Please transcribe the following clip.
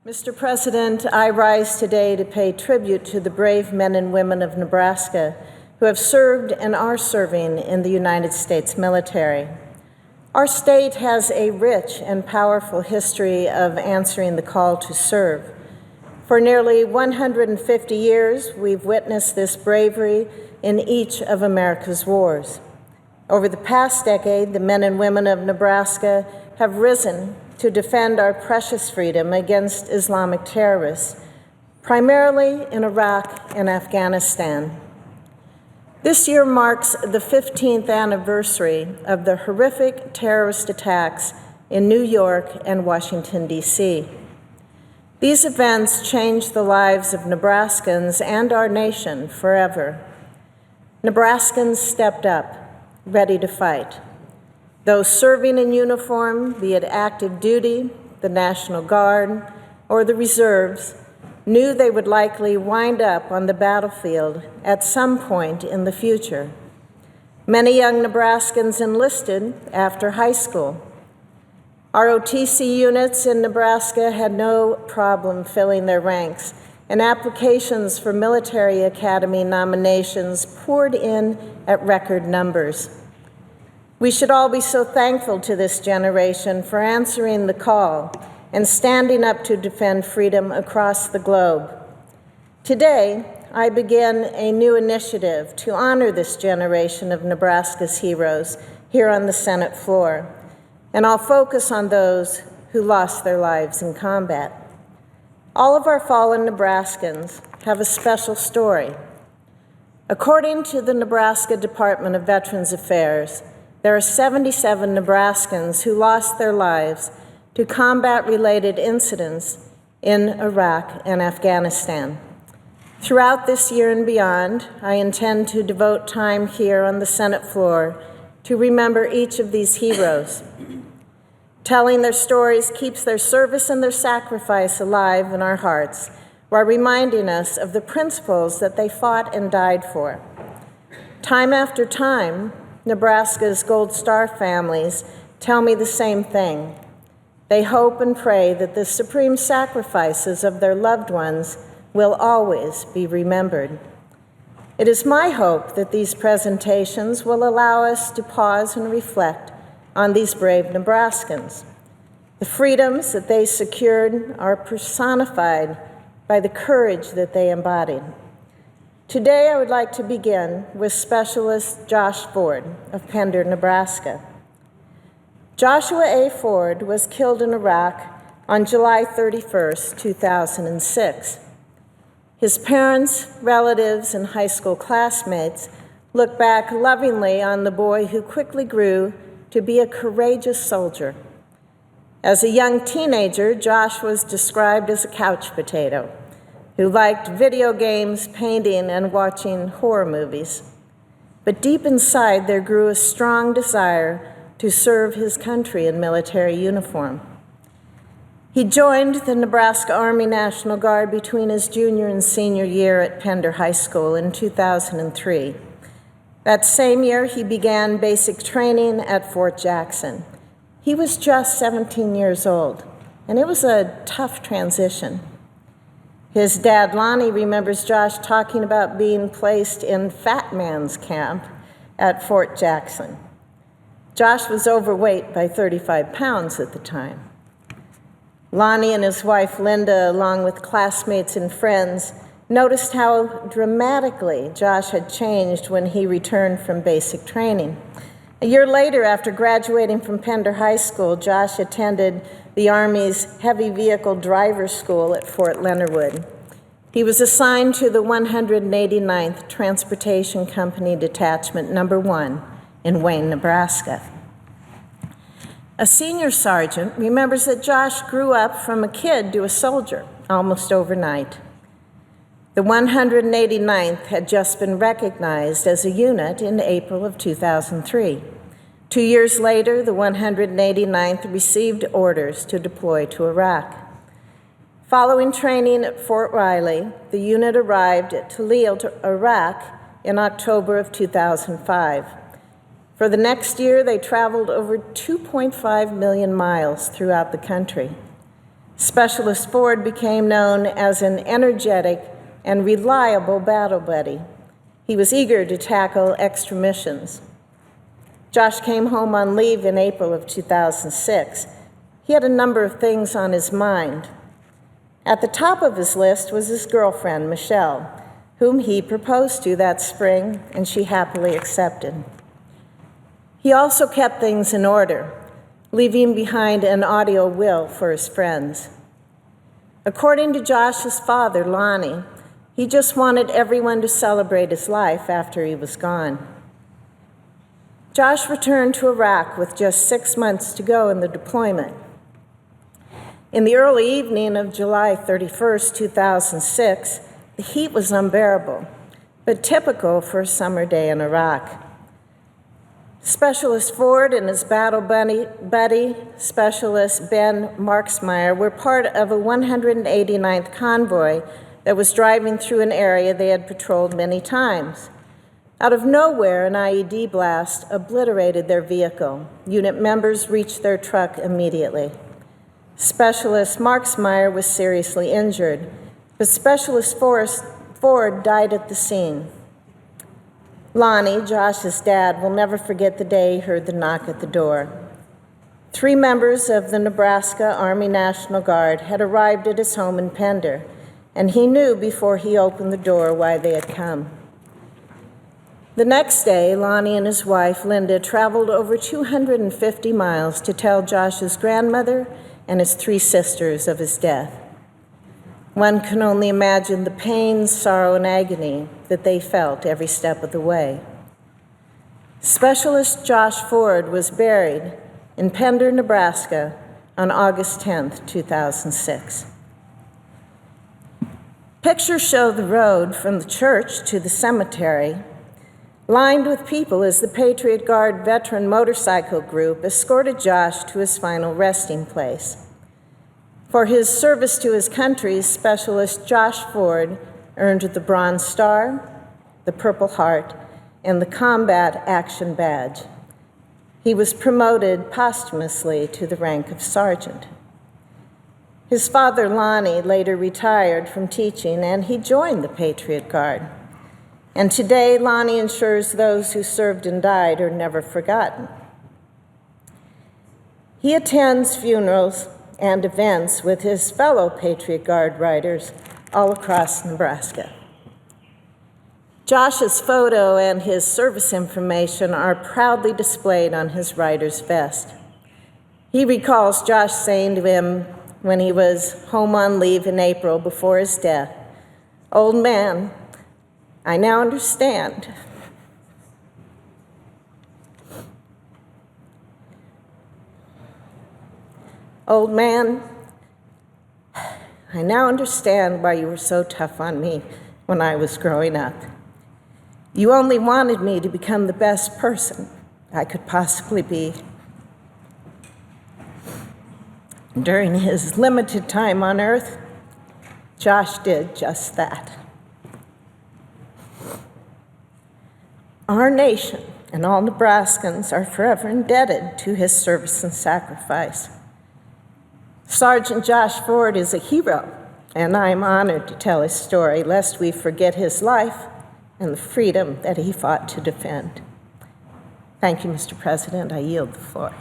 Mr. President, I rise today to pay tribute to the brave men and women of Nebraska who have served and are serving in the United States military. Our state has a rich and powerful history of answering the call to serve. For nearly 150 years, we've witnessed this bravery in each of America's wars. Over the past decade, the men and women of Nebraska have risen to defend our precious freedom against Islamic terrorists, primarily in Iraq and Afghanistan. This year marks the 15th anniversary of the horrific terrorist attacks in New York and Washington, D.C. These events changed the lives of Nebraskans and our nation forever. Nebraskans stepped up, ready to fight. Those serving in uniform, be it active duty, the National Guard, or the reserves, knew they would likely wind up on the battlefield at some point in the future. Many young Nebraskans enlisted after high school. ROTC units in Nebraska had no problem filling their ranks, and applications for military academy nominations poured in at record numbers. We should all be so thankful to this generation for answering the call and standing up to defend freedom across the globe. Today, I begin a new initiative to honor this generation of Nebraska's heroes here on the Senate floor, and I'll focus on those who lost their lives in combat. All of our fallen Nebraskans have a special story. According to the Nebraska Department of Veterans Affairs, there are 77 Nebraskans who lost their lives to combat-related incidents in Iraq and Afghanistan. Throughout this year and beyond, I intend to devote time here on the Senate floor to remember each of these heroes. Telling their stories keeps their service and their sacrifice alive in our hearts, while reminding us of the principles that they fought and died for. Time after time, Nebraska's Gold Star families tell me the same thing. They hope and pray that the supreme sacrifices of their loved ones will always be remembered. It is my hope that these presentations will allow us to pause and reflect on these brave Nebraskans. The freedoms that they secured are personified by the courage that they embodied. Today, I would like to begin with Specialist Josh Ford of Pender, Nebraska. Joshua A. Ford was killed in Iraq on July 31st, 2006. His parents, relatives, and high school classmates look back lovingly on the boy who quickly grew to be a courageous soldier. As a young teenager, Josh was described as a couch potato who liked video games, painting, and watching horror movies. But deep inside, there grew a strong desire to serve his country in military uniform. He joined the Nebraska Army National Guard between his junior and senior year at Pender High School in 2003. That same year, he began basic training at Fort Jackson. He was just 17 years old, and it was a tough transition. His dad, Lonnie, remembers Josh talking about being placed in Fat Man's Camp at Fort Jackson. Josh was overweight by 35 pounds at the time. Lonnie and his wife, Linda, along with classmates and friends, noticed how dramatically Josh had changed when he returned from basic training. A year later, after graduating from Pender High School, Josh attended the Army's Heavy Vehicle Driver School at Fort Leonard Wood. He was assigned to the 189th Transportation Company Detachment No. 1 in Wayne, Nebraska. A senior sergeant remembers that Josh grew up from a kid to a soldier almost overnight. The 189th had just been recognized as a unit in April of 2003. 2 years later, the 189th received orders to deploy to Iraq. Following training at Fort Riley, the unit arrived at Tallil, Iraq in October of 2005. For the next year, they traveled over 2.5 million miles throughout the country. Specialist Ford became known as an energetic and reliable battle buddy. He was eager to tackle extra missions. Josh came home on leave in April of 2006. He had a number of things on his mind. At the top of his list was his girlfriend, Michelle, whom he proposed to that spring, and she happily accepted. He also kept things in order, leaving behind an audio will for his friends. According to Josh's father, Lonnie, he just wanted everyone to celebrate his life after he was gone. Josh returned to Iraq with just 6 months to go in the deployment. In the early evening of July 31st, 2006, the heat was unbearable, but typical for a summer day in Iraq. Specialist Ford and his battle buddy, Specialist Ben Marksmeyer, were part of a 189th convoy that was driving through an area they had patrolled many times. Out of nowhere, an IED blast obliterated their vehicle. Unit members reached their truck immediately. Specialist Marksmeyer was seriously injured, but Specialist Ford died at the scene. Lonnie, Josh's dad, will never forget the day he heard the knock at the door. 3 members of the Nebraska Army National Guard had arrived at his home in Pender, and he knew before he opened the door why they had come. The next day, Lonnie and his wife, Linda, traveled over 250 miles to tell Josh's grandmother and his 3 sisters of his death. One can only imagine the pain, sorrow, and agony that they felt every step of the way. Specialist Josh Ford was buried in Pender, Nebraska on August 10th, 2006. Pictures show the road from the church to the cemetery lined with people as the Patriot Guard veteran motorcycle group escorted Josh to his final resting place. For his service to his country, Specialist Josh Ford earned the Bronze Star, the Purple Heart, and the Combat Action Badge. He was promoted posthumously to the rank of sergeant. His father, Lonnie, later retired from teaching, and he joined the Patriot Guard. And today, Lonnie ensures those who served and died are never forgotten. He attends funerals and events with his fellow Patriot Guard riders all across Nebraska. Josh's photo and his service information are proudly displayed on his rider's vest. He recalls Josh saying to him when he was home on leave in April before his death, "Old man, I now understand. Old man, I now understand why you were so tough on me when I was growing up. You only wanted me to become the best person I could possibly be." During his limited time on Earth, Josh did just that. Our nation and all Nebraskans are forever indebted to his service and sacrifice. Sergeant Josh Ford is a hero, and I am honored to tell his story, lest we forget his life and the freedom that he fought to defend. Thank you, Mr. President. I yield the floor.